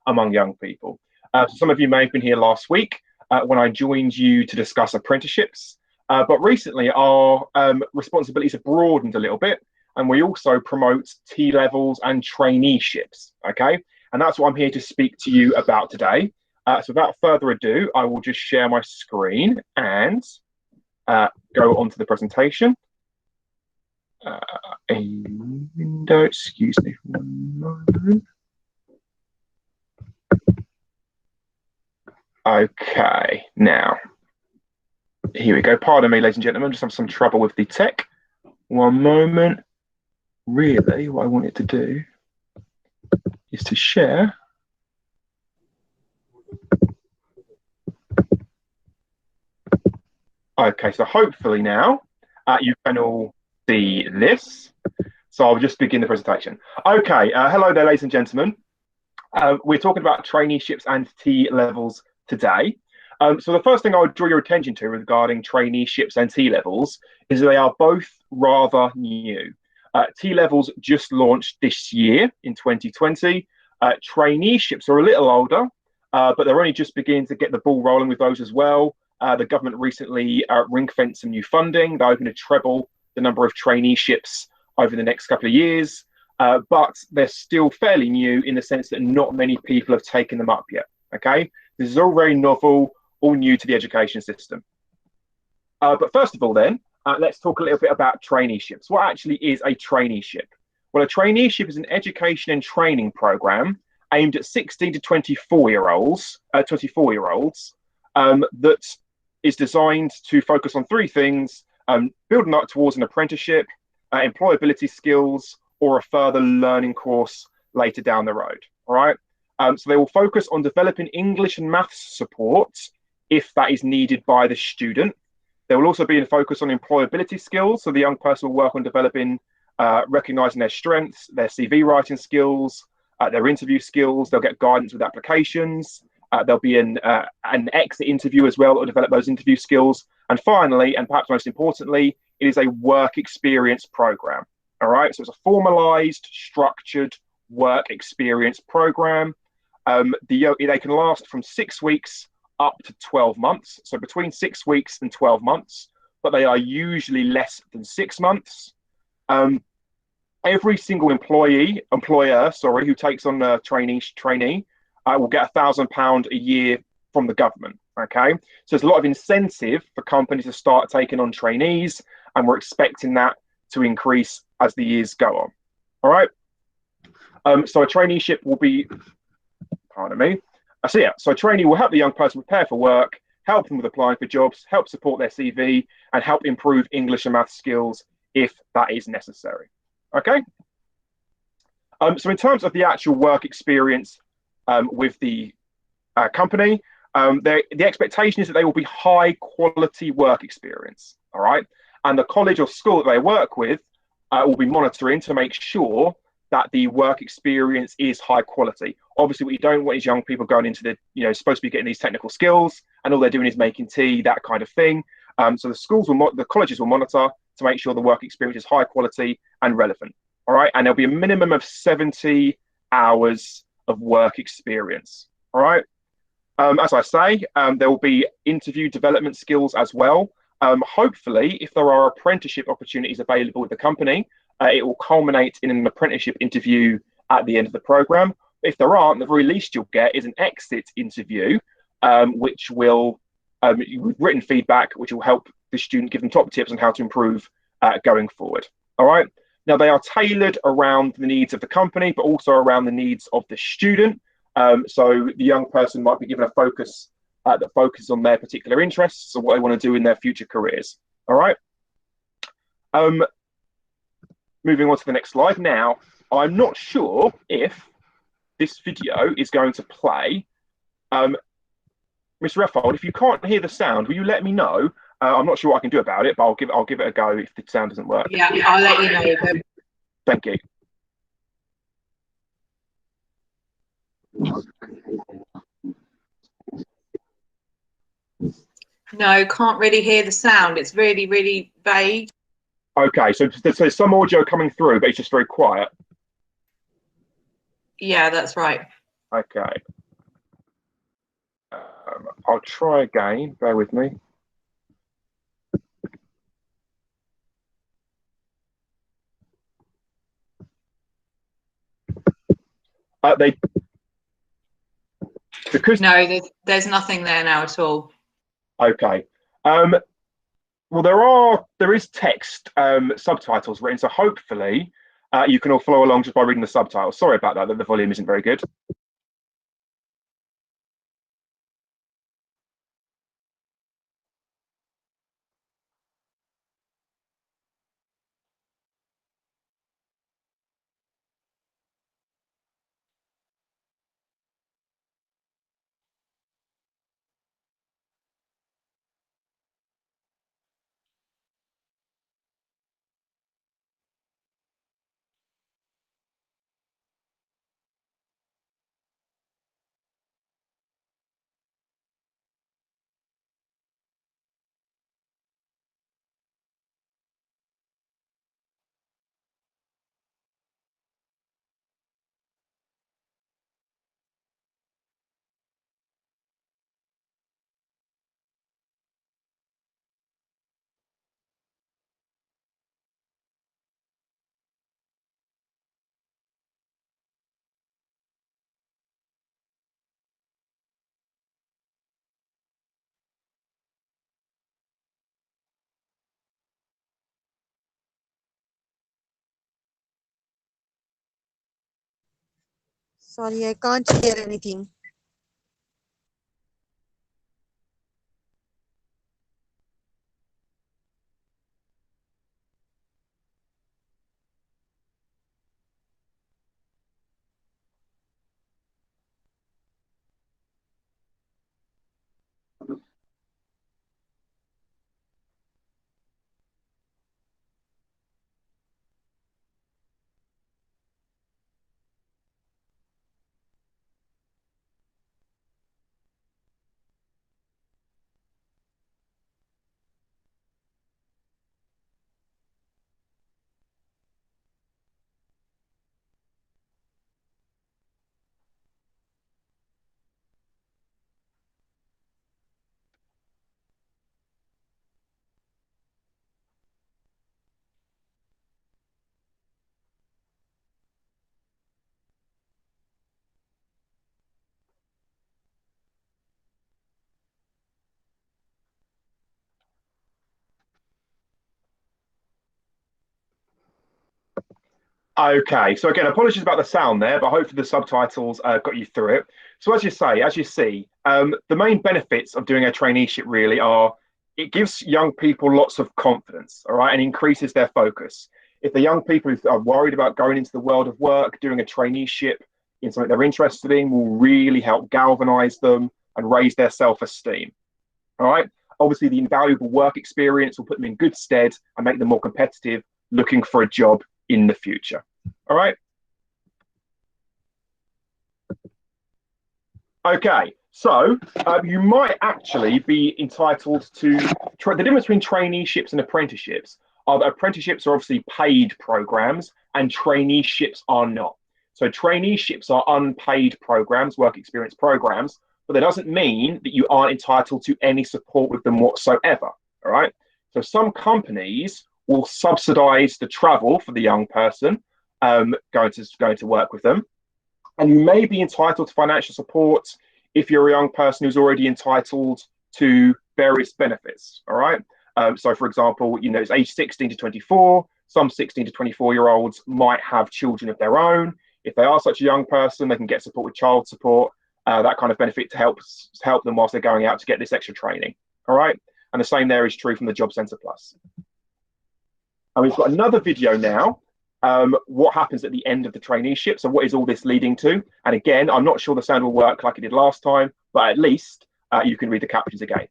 among young people. So some of you may have been here last week when I joined you to discuss apprenticeships, but recently our responsibilities have broadened a little bit, and we also promote T-levels and traineeships, okay? And that's what I'm here to speak to you about today. So without further ado, I will just share my screen and go on to the presentation. A window, excuse me for one moment. Okay, now, here we go. Pardon me, ladies and gentlemen, just have some trouble with the tech. One moment. Really, what I wanted to do is to share. Okay, so hopefully now you can all see this. So I'll just begin the presentation. Okay, hello there, ladies and gentlemen. We're talking about traineeships and T-levels today. So the first thing I would draw your attention to regarding traineeships and T-levels is that they are both rather new. T-levels just launched this year in 2020. Traineeships are a little older, but they're only just beginning to get the ball rolling with those as well. The government recently ring-fenced some new funding. They're hoping to treble the number of traineeships over the next couple of years, but they're still fairly new in the sense that not many people have taken them up yet, okay? This is all very novel, all new to the education system. But first of all then, let's talk a little bit about traineeships. What actually is a traineeship? Well, a traineeship is an education and training program aimed at 16 to 24-year-olds, that is designed to focus on three things: building up towards an apprenticeship, employability skills, or a further learning course later down the road. All right. So they will focus on developing English and maths support if that is needed by the student. There will also be a focus on employability skills. So the young person will work on developing, recognizing their strengths, their CV writing skills, their interview skills. They'll get guidance with applications. There'll be an exit interview as well that will develop those interview skills. And finally, and perhaps most importantly, it is a work experience program. All right. So it's a formalized, structured work experience program. They can last from 6 weeks up to 12 months. So between 6 weeks and 12 months, but they are usually less than 6 months. Every single employer, who takes on a trainee will get £1,000 a year from the government. Okay, so there's a lot of incentive for companies to start taking on trainees, and we're expecting that to increase as the years go on. All right. So a traineeship will be, pardon me. So a trainee will help the young person prepare for work, help them with applying for jobs, help support their CV, and help improve English and math skills if that is necessary. Okay. So in terms of the actual work experience with the company, the expectation is that they will be high quality work experience. All right. And the college or school that they work with will be monitoring to make sure that the work experience is high quality. Obviously, what you don't want is young people going into supposed to be getting these technical skills, and all they're doing is making tea, that kind of thing. So the colleges will monitor to make sure the work experience is high quality and relevant. All right, and there'll be a minimum of 70 hours of work experience. All right. As I say, there will be interview development skills as well. Hopefully, if there are apprenticeship opportunities available with the company, it will culminate in an apprenticeship interview at the end of the program. If there aren't, the very least you'll get is an exit interview, which will, with written feedback, which will help the student give them top tips on how to improve going forward. All right. Now, they are tailored around the needs of the company, but also around the needs of the student. So the young person might be given a focus that focuses on their particular interests or what they want to do in their future careers. All right. Moving on to the next slide. Now, I'm not sure if this video is going to play. Mr. Reffold, if you can't hear the sound, will you let me know? I'm not sure what I can do about it, but I'll give it a go if the sound doesn't work. Yeah, I'll let you know. Thank you. No, can't really hear the sound. It's really, really vague. Okay, so there's some audio coming through, but it's just very quiet. Yeah, that's right. Okay. I'll try again. Bear with me. They because No, there's nothing there now at all. okay. Well, there is text subtitles written, so hopefully you can all follow along just by reading the subtitles. Sorry about that. That the volume isn't very good. Sorry, I can't hear anything. Okay, so again, apologies about the sound there, but hopefully the subtitles got you through it. So as you see, the main benefits of doing a traineeship really are it gives young people lots of confidence, all right, and increases their focus. If the young people who are worried about going into the world of work, doing a traineeship in something they're interested in will really help galvanize them and raise their self-esteem. All right. Obviously, the invaluable work experience will put them in good stead and make them more competitive looking for a job in the future. All right. Okay. So you might actually be entitled to the difference between traineeships and apprenticeships are that apprenticeships are obviously paid programs and traineeships are not. So traineeships are unpaid programs, work experience programs, but that doesn't mean that you aren't entitled to any support with them whatsoever. All right. So some companies will subsidize the travel for the young person going to work with them, and you may be entitled to financial support if you're a young person who's already entitled to various benefits. All right. So, for example, it's age 16 to 24. Some 16 to 24-year-olds might have children of their own. If they are such a young person, they can get support with child support, that kind of benefit to help them whilst they're going out to get this extra training. All right. And the same there is true from the Job Centre Plus. And we've got another video now. What happens at the end of the traineeship? So what is all this leading to? And again, I'm not sure the sound will work like it did last time, but at least you can read the captions again.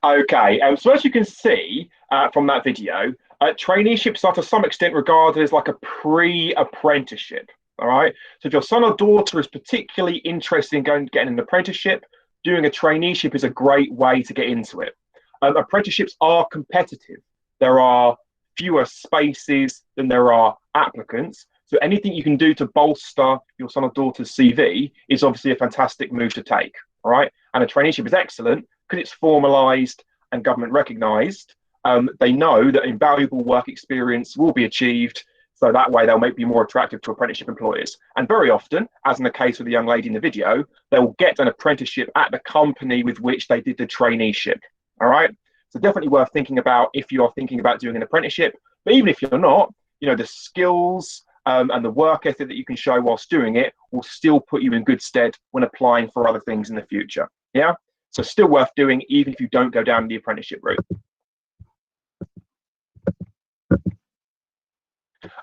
Okay, so as you can see from that video, traineeships are to some extent regarded as like a pre-apprenticeship. All right, so if your son or daughter is particularly interested in getting an apprenticeship, doing a traineeship is a great way to get into it. Apprenticeships are competitive. There are fewer spaces than there are applicants. So anything you can do to bolster your son or daughter's CV is obviously a fantastic move to take. All right, and a traineeship is excellent because it's formalized and government recognized. They know that invaluable work experience will be achieved, so that way they'll be more attractive to apprenticeship employers. And very often, as in the case with the young lady in the video, they'll get an apprenticeship at the company with which they did the traineeship. All right, so definitely worth thinking about if you're thinking about doing an apprenticeship. But even if you're not, you know, the skills and the work ethic that you can show whilst doing it will still put you in good stead when applying for other things in the future. Yeah. So still worth doing even if you don't go down the apprenticeship route.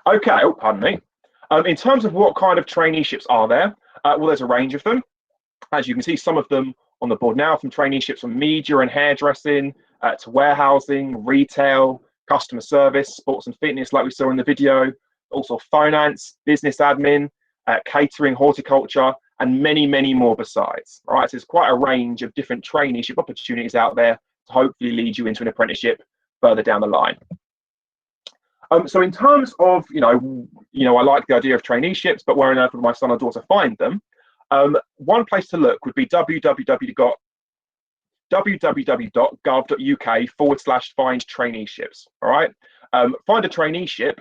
Okay, oh, pardon me. In terms of what kind of traineeships are there, well, there's a range of them. As you can see, some of them on the board now, from traineeships from media and hairdressing to warehousing, retail, customer service, sports and fitness, like we saw in the video, also finance, business admin, catering, horticulture, and many, many more besides. All right, so there's quite a range of different traineeship opportunities out there to hopefully lead you into an apprenticeship further down the line. So in terms of, I like the idea of traineeships, but where on earth would my son or daughter find them? One place to look would be www.gov.uk/find traineeships. All right, find a traineeship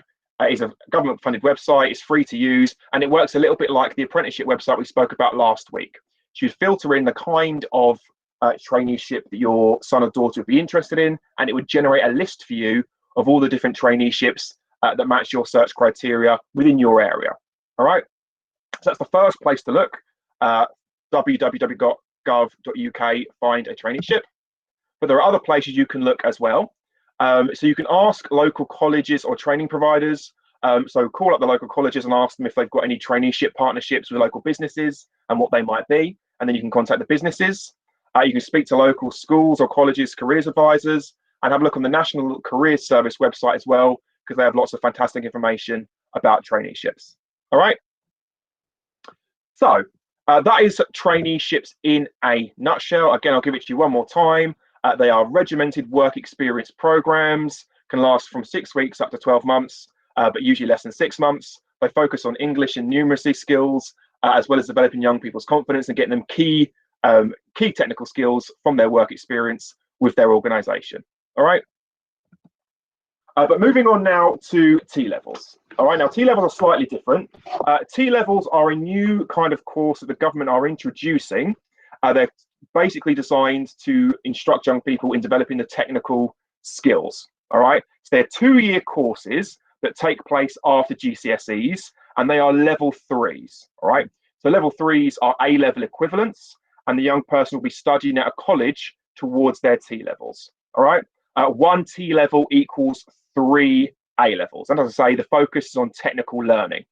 is a government-funded website. It's free to use, and it works a little bit like the apprenticeship website we spoke about last week. So you filter in the kind of traineeship that your son or daughter would be interested in, and it would generate a list for you of all the different traineeships that match your search criteria within your area. All right, so that's the first place to look. www.gov.uk, find a traineeship. But there are other places you can look as well. So you can ask local colleges or training providers. So call up the local colleges and ask them if they've got any traineeship partnerships with local businesses and what they might be. And then you can contact the businesses. You can speak to local schools or colleges, careers advisors, and have a look on the National Careers Service website as well, because they have lots of fantastic information about traineeships. All right. So that is traineeships in a nutshell. Again, I'll give it to you one more time. They are regimented work experience programs, can last from 6 weeks up to 12 months, but usually less than 6 months. They focus on English and numeracy skills, as well as developing young people's confidence and getting them key technical skills from their work experience with their organization. All right. But moving on now to T-levels. All right, now T-levels are slightly different. T-levels are a new kind of course that the government are introducing. They're basically designed to instruct young people in developing the technical skills. All right, so they're 2-year courses that take place after GCSEs, and they are level 3s. All right, so level 3s are A-level equivalents, and the young person will be studying at a college towards their T-levels. All right, 1 T-level equals 3 A-levels. And as I say, the focus is on technical learning.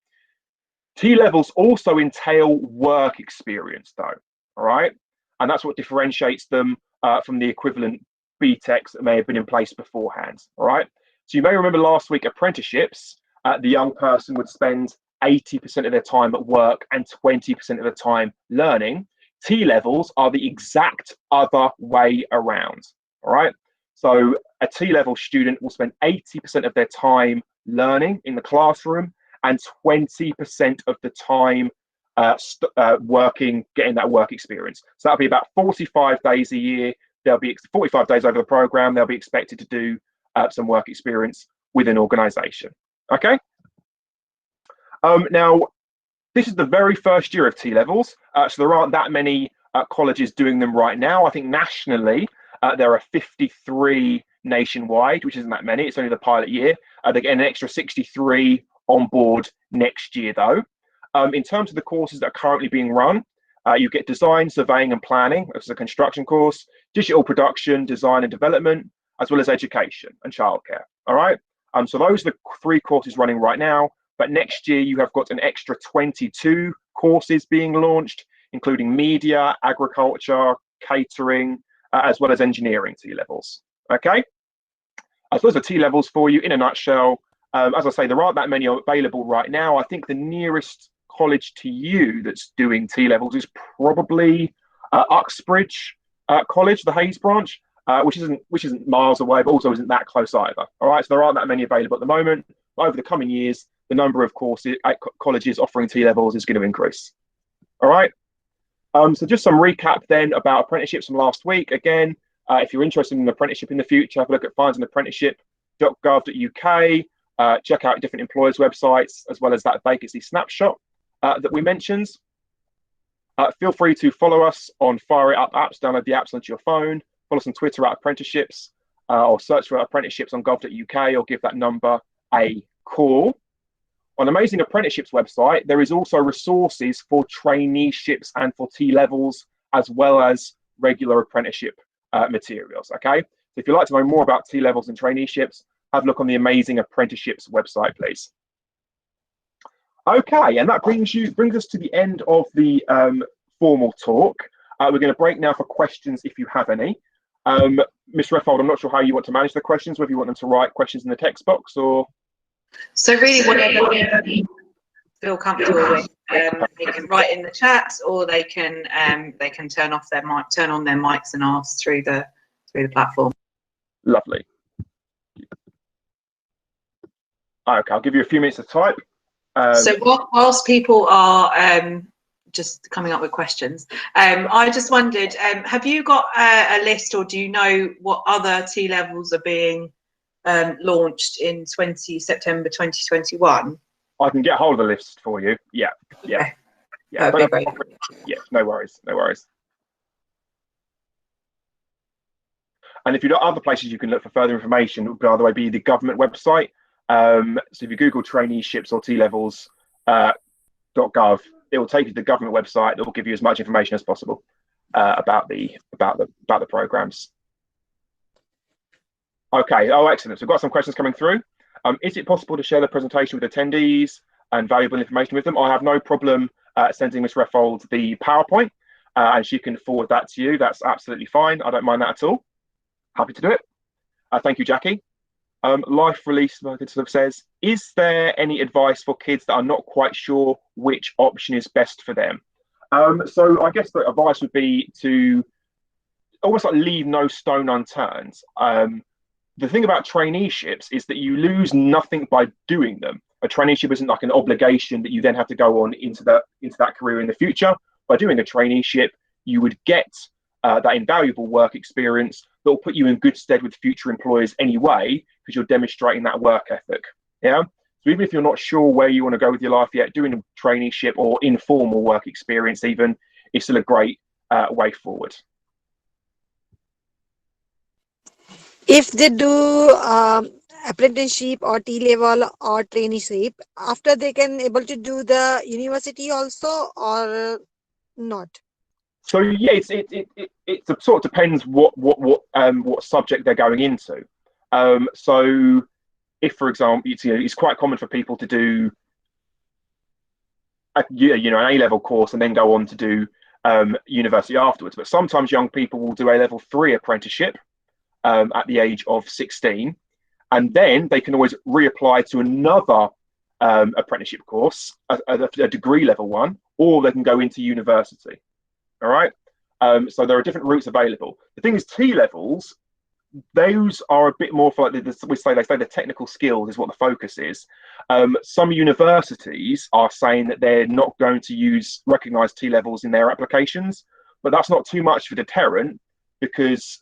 T-levels also entail work experience, though, all right? And that's what differentiates them from the equivalent BTECs that may have been in place beforehand, all right? So you may remember last week, apprenticeships, the young person would spend 80% of their time at work and 20% of the time learning. T-levels are the exact other way around, all right? So a T-level student will spend 80% of their time learning in the classroom and 20% of the time working, getting that work experience. So that'll be about 45 days a year. There'll be 45 days over the program. They'll be expected to do some work experience with an organization. Okay. Now, this is the very first year of T-levels. So there aren't that many colleges doing them right now. I think nationally, there are 53 nationwide, which isn't that many. It's only the pilot year. They get an extra 63 on board next year, though. In terms of the courses that are currently being run, you get design, surveying, and planning as a construction course, digital production, design and development, as well as education and childcare. All right. So those are the 3 courses running right now. But next year, you have got an extra 22 courses being launched, including media, agriculture, catering, as well as engineering T-levels. Okay. So those are T-levels for you in a nutshell. As I say, there aren't that many available right now. I think the nearest college to you that's doing T-levels is probably Uxbridge College, the Hayes branch, which isn't miles away, but also isn't that close either. All right, so there aren't that many available at the moment. But over the coming years, the number of courses at colleges offering T-levels is going to increase. All right. So just some recap then about apprenticeships from last week. Again, if you're interested in an apprenticeship in the future, have a look at findanapprenticeship.gov.uk. Check out different employers' websites, as well as that vacancy snapshot that we mentioned. Feel free to follow us on Fire It Up apps. Download the apps onto your phone. Follow us on Twitter at apprenticeships, or search for apprenticeships on gov.uk, or give that number a call. On Amazing Apprenticeships website, there is also resources for traineeships and for T-levels, as well as regular apprenticeship materials, okay? So if you'd like to know more about T-levels and traineeships, have a look on the Amazing Apprenticeships website, please. Okay, and that brings us to the end of the formal talk. We're going to break now for questions if you have any. Ms. Reffold, I'm not sure how you want to manage the questions, whether you want them to write questions in the text box or... So really, whatever you feel comfortable with, they can write in the chat, or they can turn on their mics and ask through the platform. Lovely. Okay, I'll give you a few minutes to type. So whilst people are just coming up with questions, I just wondered, have you got a list, or do you know what other T-levels are being launched in September 2021? I can get hold of the list for you. Yeah. Okay. That'd be great. Yeah, no worries. And if you've got other places you can look for further information, it would, by the way, be the government website. So if you Google traineeships or T-levels.gov, it will take you to the government website that will give you as much information as possible about the programs. Okay. Oh, excellent. So we've got some questions coming through. Is it possible to share the presentation with attendees and valuable information with them? I have no problem sending Ms. Reffold the PowerPoint, and she can forward that to you. That's absolutely fine. I don't mind that at all. Happy to do it. Thank you, Jackie. Life Release says, is there any advice for kids that are not quite sure which option is best for them? So I guess the advice would be to almost like leave no stone unturned. The thing about traineeships is that you lose nothing by doing them. A traineeship isn't like an obligation that you then have to go on into that career in the future. By doing a traineeship, you would get that invaluable work experience that will put you in good stead with future employers anyway, because you're demonstrating that work ethic. Yeah. So even if you're not sure where you want to go with your life yet, doing a traineeship or informal work experience even is still a great way forward. If they do apprenticeship or T-level or traineeship, after they can able to do the university also or not? So yeah, it sort of depends what subject they're going into. So if, for example, it's quite common for people to do an A-level course and then go on to do university afterwards. But sometimes young people will do a level 3 apprenticeship at the age of 16, and then they can always reapply to another apprenticeship course, a degree level one, or they can go into university. All right. So there are different routes available. The thing is, T levels, those are a bit more for like they say the technical skills is what the focus is. Some universities are saying that they're not going to recognize T levels in their applications, but that's not too much of a deterrent, because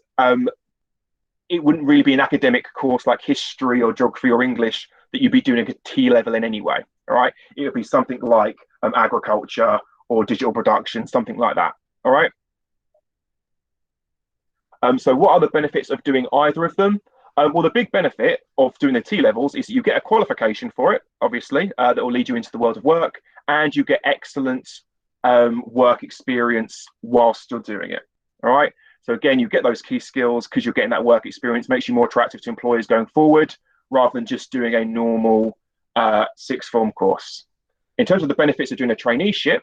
it wouldn't really be an academic course like history or geography or English that you'd be doing a T level in anyway. All right, it would be something like agriculture or digital production, something like that. All right. So what are the benefits of doing either of them? Well, the big benefit of doing the T levels is that you get a qualification for it, obviously, that will lead you into the world of work, and you get excellent work experience whilst you're doing it. All right. So again, you get those key skills because you're getting that work experience, makes you more attractive to employers going forward, rather than just doing a normal sixth form course. In terms of the benefits of doing a traineeship,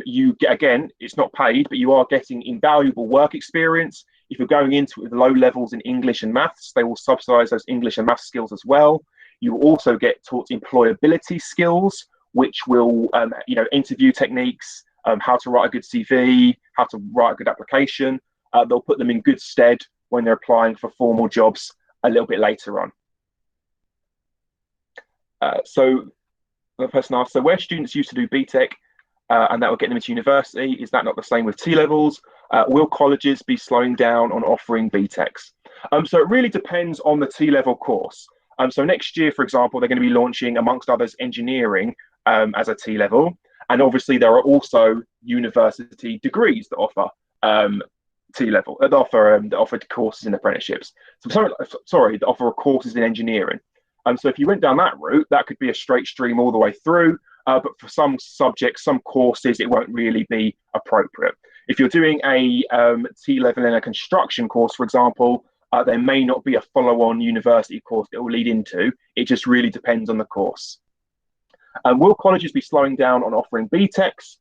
you get, again, it's not paid, but you are getting invaluable work experience. If you're going into it with low levels in English and maths, they will subsidize those English and maths skills as well. You will also get taught employability skills, which will, interview techniques, how to write a good CV, how to write a good application. They'll put them in good stead when they're applying for formal jobs a little bit later on. So the person asked, so where students used to do BTEC, and that will get them into university, is that not the same with T levels? Will colleges be slowing down on offering BTECs? So it really depends on the T level course. So next year, for example, they're going to be launching, amongst others, engineering as a T level. And obviously there are also university degrees that offer T level, that offer courses in apprenticeships. So sorry, that offer courses in engineering. So if you went down that route, that could be a straight stream all the way through. But for some subjects, some courses, it won't really be appropriate. If you're doing a T level in a construction course, for example, there may not be a follow-on university course that will lead into. It just really depends on the course. Will colleges be slowing down on offering BTECs?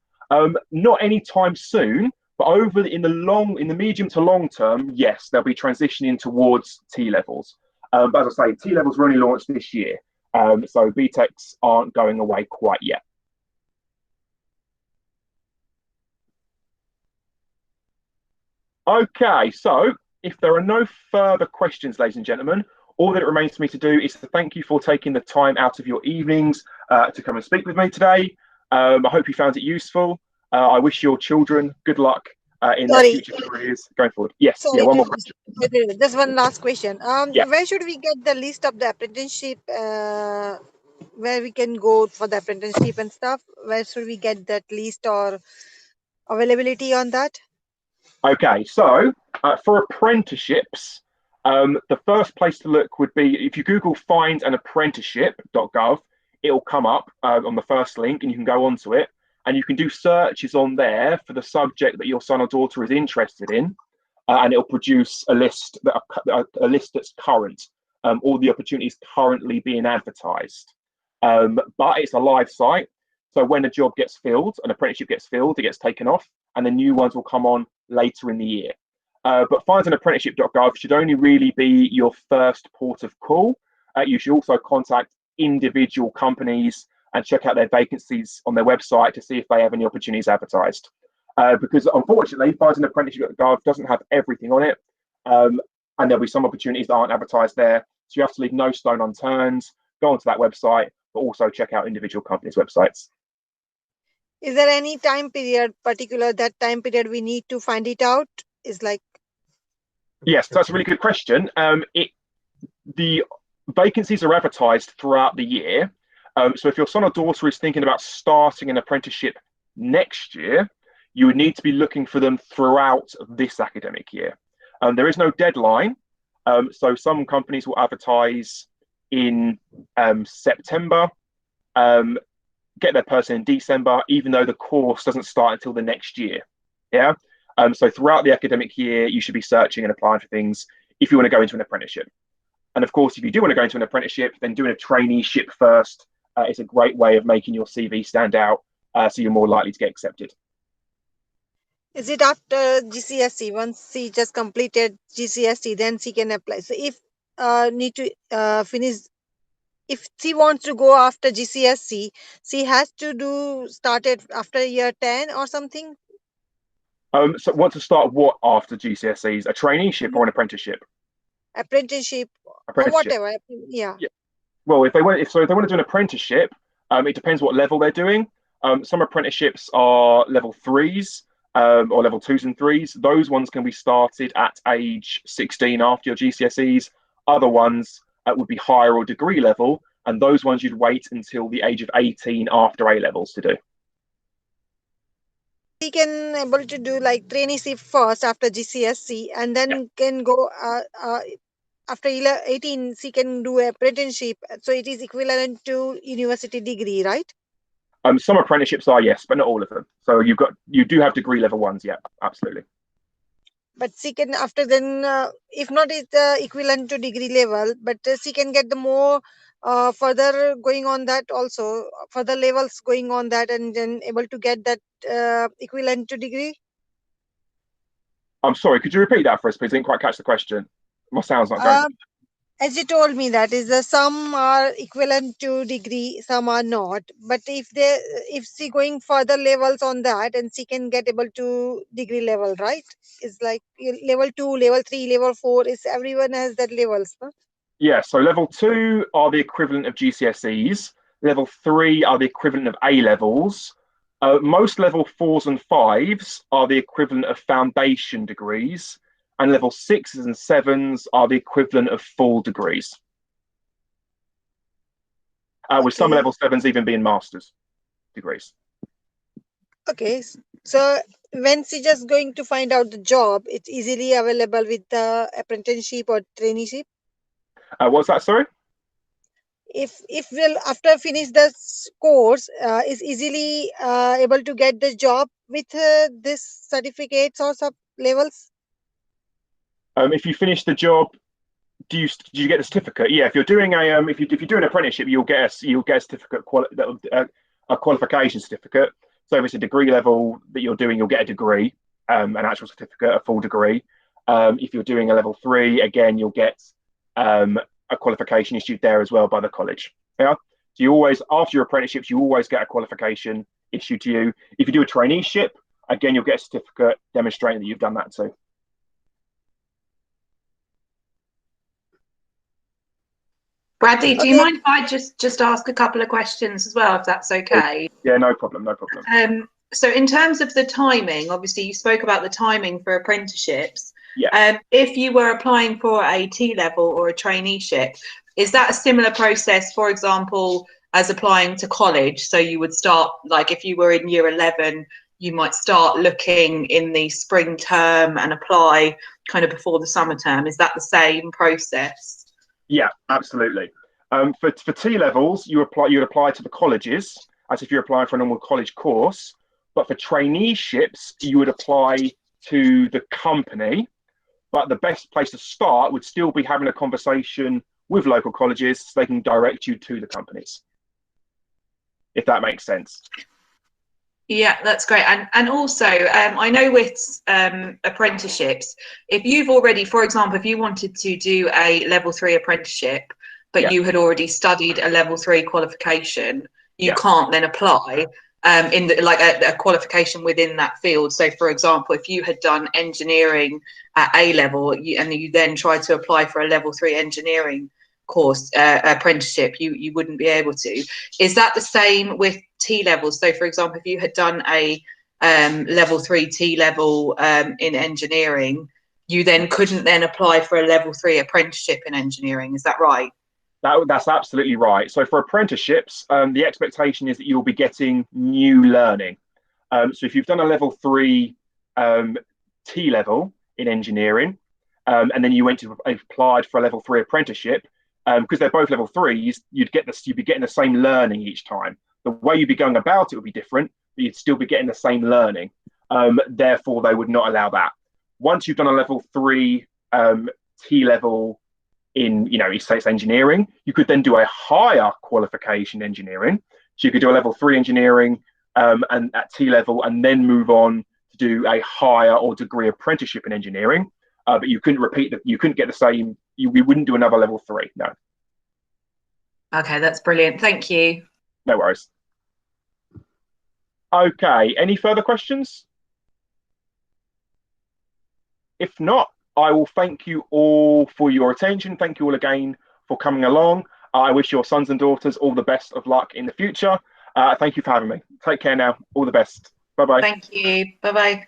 Not anytime soon, but in the medium to long term, yes, they'll be transitioning towards T levels. But as I say, T levels were only launched this year. So BTECs aren't going away quite yet. Okay, so if there are no further questions, ladies and gentlemen, all that it remains for me to do is to thank you for taking the time out of your evenings to come and speak with me today. I hope you found it useful. I wish your children good luck in their future careers going forward. Yes, Sorry, yeah, one more question. Just one last question. Yeah. Where should we get the list of the apprenticeship? Where we can go for the apprenticeship and stuff? Where should we get that list or availability on that? Okay, so for apprenticeships, the first place to look would be if you Google findanapprenticeship.gov, it'll come up on the first link, and you can go onto it, and you can do searches on there for the subject that your son or daughter is interested in, and it'll produce a list that's current, all the opportunities currently being advertised. But it's a live site, so when a job gets filled, an apprenticeship gets filled, it gets taken off, and the new ones will come on later in the year. But findanapprenticeship.gov should only really be your first port of call. You should also contact individual companies and check out their vacancies on their website to see if they have any opportunities advertised. Because unfortunately, findanapprenticeship.gov doesn't have everything on it, and there'll be some opportunities that aren't advertised there. So you have to leave no stone unturned, go onto that website, but also check out individual companies' websites. Is there any time period, that time period we need to find it out? Yes, that's a really good question. The vacancies are advertised throughout the year. So if your son or daughter is thinking about starting an apprenticeship next year, you would need to be looking for them throughout this academic year. There is no deadline. So some companies will advertise in September, get their person in December, even though the course doesn't start until the next year. Yeah. So throughout the academic year, you should be searching and applying for things if you want to go into an apprenticeship. And of course, if you do want to go into an apprenticeship, then doing a traineeship first is a great way of making your CV stand out, so you're more likely to get accepted. Is it after GCSE? Once she just completed GCSE, then she can apply. So if need to finish, if she wants to go after GCSE, she has to do started after year 10 or something. So want to start what after GCSEs? A traineeship or an apprenticeship? Apprenticeship or Apprenticeship. whatever. Yeah. Yeah. Well, if they want to do an apprenticeship, it depends what level they're doing. Some apprenticeships are level threes, or level twos and threes. Those ones can be started at age 16 after your GCSEs. Other ones would be higher or degree level, and those ones you'd wait until the age of 18 after A levels to do. She can able to do like traineeship first after GCSE, and Yeah. then can go after 18 she can do apprenticeship, so it is equivalent to university degree, right? Some apprenticeships are, yes, but not all of them. So you do have degree level ones, yeah, absolutely. But she can after then, if not it's equivalent to degree level, but she can get the more further going on that also, further levels going on that, and then able to get that equivalent to degree. I'm sorry, could you repeat that for us, please? I didn't quite catch the question. My sound's not great. um, as you told me that is some are equivalent to degree, some are not, but if she going further levels on that, and she can get able to degree level, right? It's like level 2, level 3, level 4 is everyone has that levels, huh? Yeah, so level two are the equivalent of GCSEs. Level three are the equivalent of A levels. Most level fours and fives are the equivalent of foundation degrees, and level sixes and sevens are the equivalent of full degrees. With some Okay. level sevens even being master's degrees. Okay, so when she just going to find out the job, it's easily available with the apprenticeship or traineeship. What's that, sorry? If will after finish the course, is easily able to get the job with this certificates or sub levels. If you finish the job, do you get a certificate? Yeah, if you're doing if you do an apprenticeship, you'll get a certificate, a qualification certificate. So if it's a degree level that you're doing, you'll get a degree, an actual certificate, a full degree. If you're doing a level three, again, you'll get a qualification issued there as well by the college. Yeah. So you always, after your apprenticeships, you always get a qualification issued to you. If you do a traineeship, again, you'll get a certificate demonstrating that you've done that too. Bradley, do you Okay. mind if I just ask a couple of questions as well, if that's okay? Yeah, no problem, no problem. So in terms of the timing, obviously you spoke about the timing for apprenticeships. Yeah. If you were applying for a T level or a traineeship, is that a similar process, for example, as applying to college? So you would start, like if you were in year 11, you might start looking in the spring term and apply kind of before the summer term. Is that the same process? Yeah, absolutely. For T levels, you'd apply to the colleges as if you're applying for a normal college course. But for traineeships, you would apply to the company. But the best place to start would still be having a conversation with local colleges so they can direct you to the companies, if that makes sense. Yeah, that's great. And also, I know with apprenticeships, if you've already, for example, if you wanted to do a level 3 apprenticeship, but Yeah. you had already studied a level 3 qualification, you Yeah. can't then apply in like a qualification within that field. So, for example, if you had done engineering at A level and you then tried to apply for a level 3 engineering course apprenticeship, you wouldn't be able to. Is that the same with T levels? So for example, if you had done a level 3 T level in engineering, you then couldn't then apply for a level 3 apprenticeship in engineering. Is that right? That's absolutely right. So for apprenticeships, the expectation is that you'll be getting new learning. So if you've done a level 3 T level in engineering, and then you went to applied for a level 3 apprenticeship, because they're both level 3s, you'd be getting the same learning each time. The way you'd be going about it would be different, but you'd still be getting the same learning. Therefore, they would not allow that. Once you've done a level 3 T level in, say it's engineering, you could then do a higher qualification engineering. So you could do a level 3 engineering and at T level, and then move on to do a higher or degree apprenticeship in engineering. But you couldn't you couldn't get the same, we wouldn't do another level 3, no. Okay, that's brilliant. Thank you. No worries. Okay, any further questions? If not, I will thank you all for your attention. Thank you all again for coming along. I wish your sons and daughters all the best of luck in the future. Thank you for having me. Take care now. All the best. Bye-bye. Thank you. Bye-bye.